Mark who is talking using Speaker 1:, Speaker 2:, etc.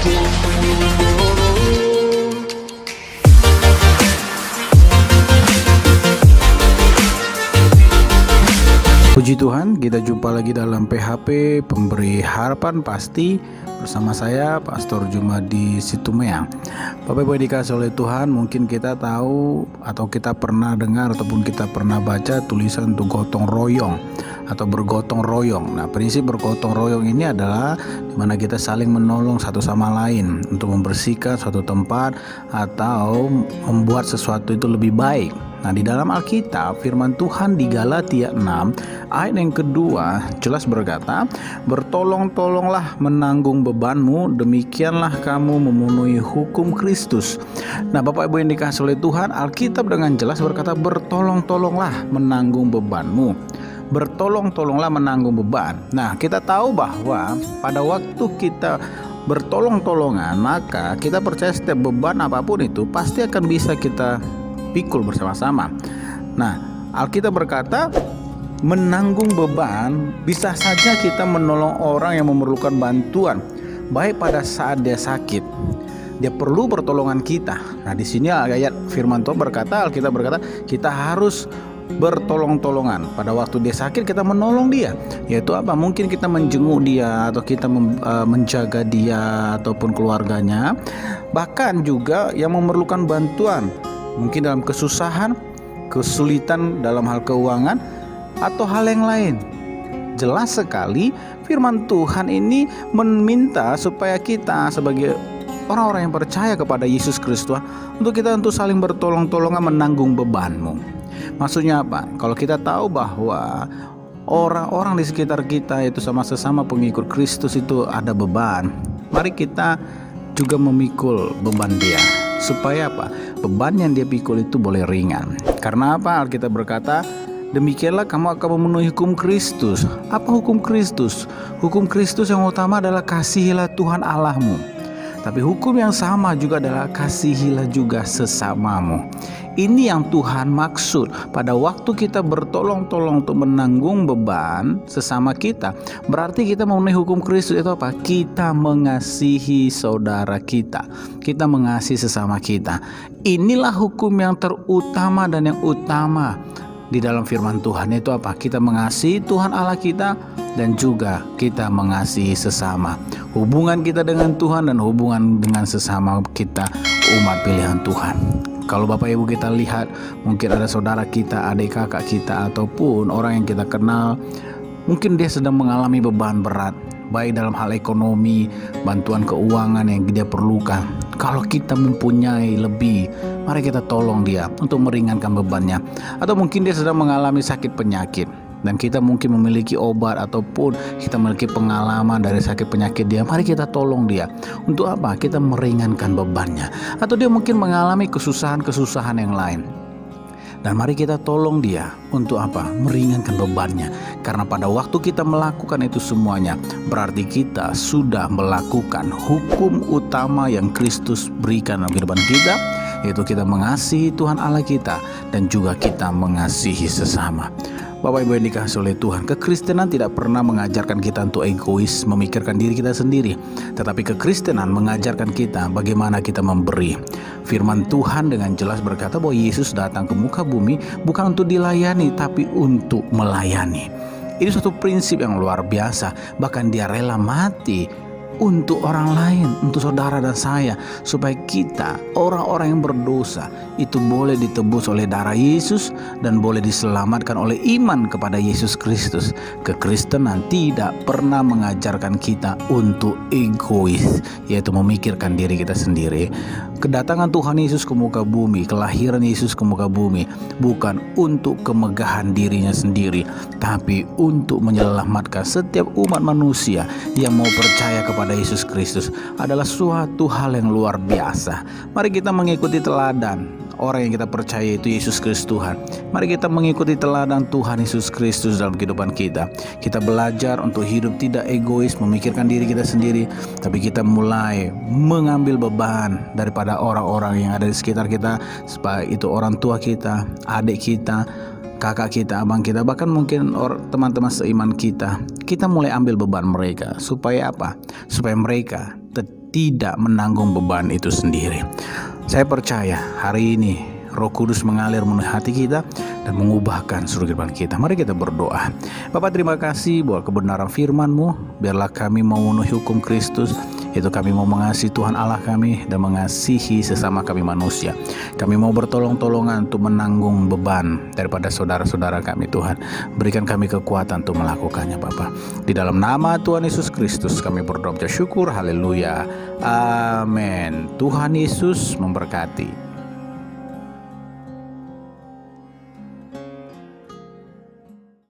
Speaker 1: Puji Tuhan, kita jumpa lagi dalam PHP Pemberi Harapan Pasti bersama saya Pastor Jumadi Situmeang. Bapak Ibu dikasih oleh Tuhan, mungkin kita tahu atau kita pernah dengar ataupun kita pernah baca tulisan untuk gotong royong atau bergotong royong. Nah, prinsip bergotong royong ini adalah dimana kita saling menolong satu sama lain untuk membersihkan suatu tempat atau membuat sesuatu itu lebih baik. Nah, di dalam Alkitab, firman Tuhan di Galatia 6 ayat yang kedua jelas berkata, "Bertolong-tolonglah menanggung bebanmu, demikianlah kamu memenuhi hukum Kristus." Nah, Bapak Ibu yang dikasihi oleh Tuhan, Alkitab dengan jelas berkata, "Bertolong-tolonglah menanggung bebanmu." Bertolong-tolonglah menanggung beban. Nah, kita tahu bahwa pada waktu kita bertolong-tolongan, maka kita percaya setiap beban apapun itu pasti akan bisa kita pikul bersama-sama. Nah, Alkitab berkata, menanggung beban bisa saja kita menolong orang yang memerlukan bantuan, baik pada saat dia sakit, dia perlu pertolongan kita. Nah, di sini ayat firman Tuhan berkata, Alkitab berkata, kita harus bertolong-tolongan. Pada waktu dia sakit kita menolong dia, yaitu apa? Mungkin kita menjenguk dia atau kita menjaga dia ataupun keluarganya. Bahkan juga yang memerlukan bantuan, mungkin dalam kesusahan, kesulitan dalam hal keuangan atau hal yang lain. Jelas sekali firman Tuhan ini meminta supaya kita sebagai orang-orang yang percaya kepada Yesus Kristus untuk kita untuk saling bertolong-tolongan menanggung bebanmu. Maksudnya apa? Kalau kita tahu bahwa orang-orang di sekitar kita itu sama-sama pengikut Kristus itu ada beban, mari kita juga memikul beban dia. Supaya apa? Beban yang dia pikul itu boleh ringan. Karena apa? Alkitab berkata, demikianlah kamu akan memenuhi hukum Kristus. Apa hukum Kristus? Hukum Kristus yang utama adalah kasihilah Tuhan Allahmu. Tapi hukum yang sama juga adalah kasihilah juga sesamamu. Ini yang Tuhan maksud pada waktu kita bertolong-tolong untuk menanggung beban sesama kita. Berarti kita memenuhi hukum Kristus itu apa? Kita mengasihi saudara kita. Kita mengasihi sesama kita. Inilah hukum yang terutama dan yang utama di dalam firman Tuhan, itu apa? Kita mengasihi Tuhan Allah kita dan juga kita mengasihi sesama. Hubungan kita dengan Tuhan dan hubungan dengan sesama kita umat pilihan Tuhan. Kalau Bapak Ibu kita lihat, mungkin ada saudara kita, adik kakak kita, ataupun orang yang kita kenal, mungkin dia sedang mengalami beban berat, baik dalam hal ekonomi, bantuan keuangan yang dia perlukan. Kalau kita mempunyai lebih, mari kita tolong dia untuk meringankan bebannya. Atau mungkin dia sedang mengalami sakit penyakit, dan kita mungkin memiliki obat ataupun kita memiliki pengalaman dari sakit penyakit dia, mari kita tolong dia. Untuk apa? Kita meringankan bebannya. Atau dia mungkin mengalami kesusahan-kesusahan yang lain, dan mari kita tolong dia. Untuk apa? Meringankan bebannya. Karena pada waktu kita melakukan itu semuanya, berarti kita sudah melakukan hukum utama yang Kristus berikan dalam kehidupan kita, yaitu kita mengasihi Tuhan Allah kita dan juga kita mengasihi sesama. Bapak Ibu yang dikasihi oleh Tuhan, kekristenan tidak pernah mengajarkan kita untuk egois, memikirkan diri kita sendiri. Tetapi kekristenan mengajarkan kita bagaimana kita memberi. Firman Tuhan dengan jelas berkata bahwa Yesus datang ke muka bumi bukan untuk dilayani, tapi untuk melayani. Ini suatu prinsip yang luar biasa. Bahkan dia rela mati untuk orang lain, untuk saudara dan saya, supaya kita, orang-orang yang berdosa, itu boleh ditebus oleh darah Yesus dan boleh diselamatkan oleh iman kepada Yesus Kristus. Kekristenan tidak pernah mengajarkan kita untuk egois, yaitu memikirkan diri kita sendiri. Kedatangan Tuhan Yesus ke muka bumi, kelahiran Yesus ke muka bumi, bukan untuk kemegahan dirinya sendiri, tapi untuk menyelamatkan setiap umat manusia yang mau percaya kepada Yesus Kristus. Adalah suatu hal yang luar biasa. Mari kita mengikuti teladan orang yang kita percaya itu Yesus Kristus Tuhan. Mari kita mengikuti teladan Tuhan Yesus Kristus dalam kehidupan kita. Kita belajar untuk hidup tidak egois, memikirkan diri kita sendiri, tapi kita mulai mengambil beban daripada orang-orang yang ada di sekitar kita, supaya itu orang tua kita, adik kita, kakak kita, abang kita, bahkan mungkin teman-teman seiman kita. Kita mulai ambil beban mereka. Supaya apa? Supaya mereka tidak menanggung beban itu sendiri. Saya percaya hari ini Roh Kudus mengalir memenuhi hati kita dan mengubahkan seluruh kehidupan kita. Mari kita berdoa. Bapa, terima kasih buat kebenaran firman-Mu. Biarlah kami mau memenuhi hukum Kristus, yaitu kami mau mengasihi Tuhan Allah kami dan mengasihi sesama kami manusia. Kami mau bertolong-tolongan untuk menanggung beban daripada saudara-saudara kami, Tuhan. Berikan kami kekuatan untuk melakukannya, Bapa. Di dalam nama Tuhan Yesus Kristus kami berdoa syukur. Haleluya. Amin. Tuhan Yesus memberkati.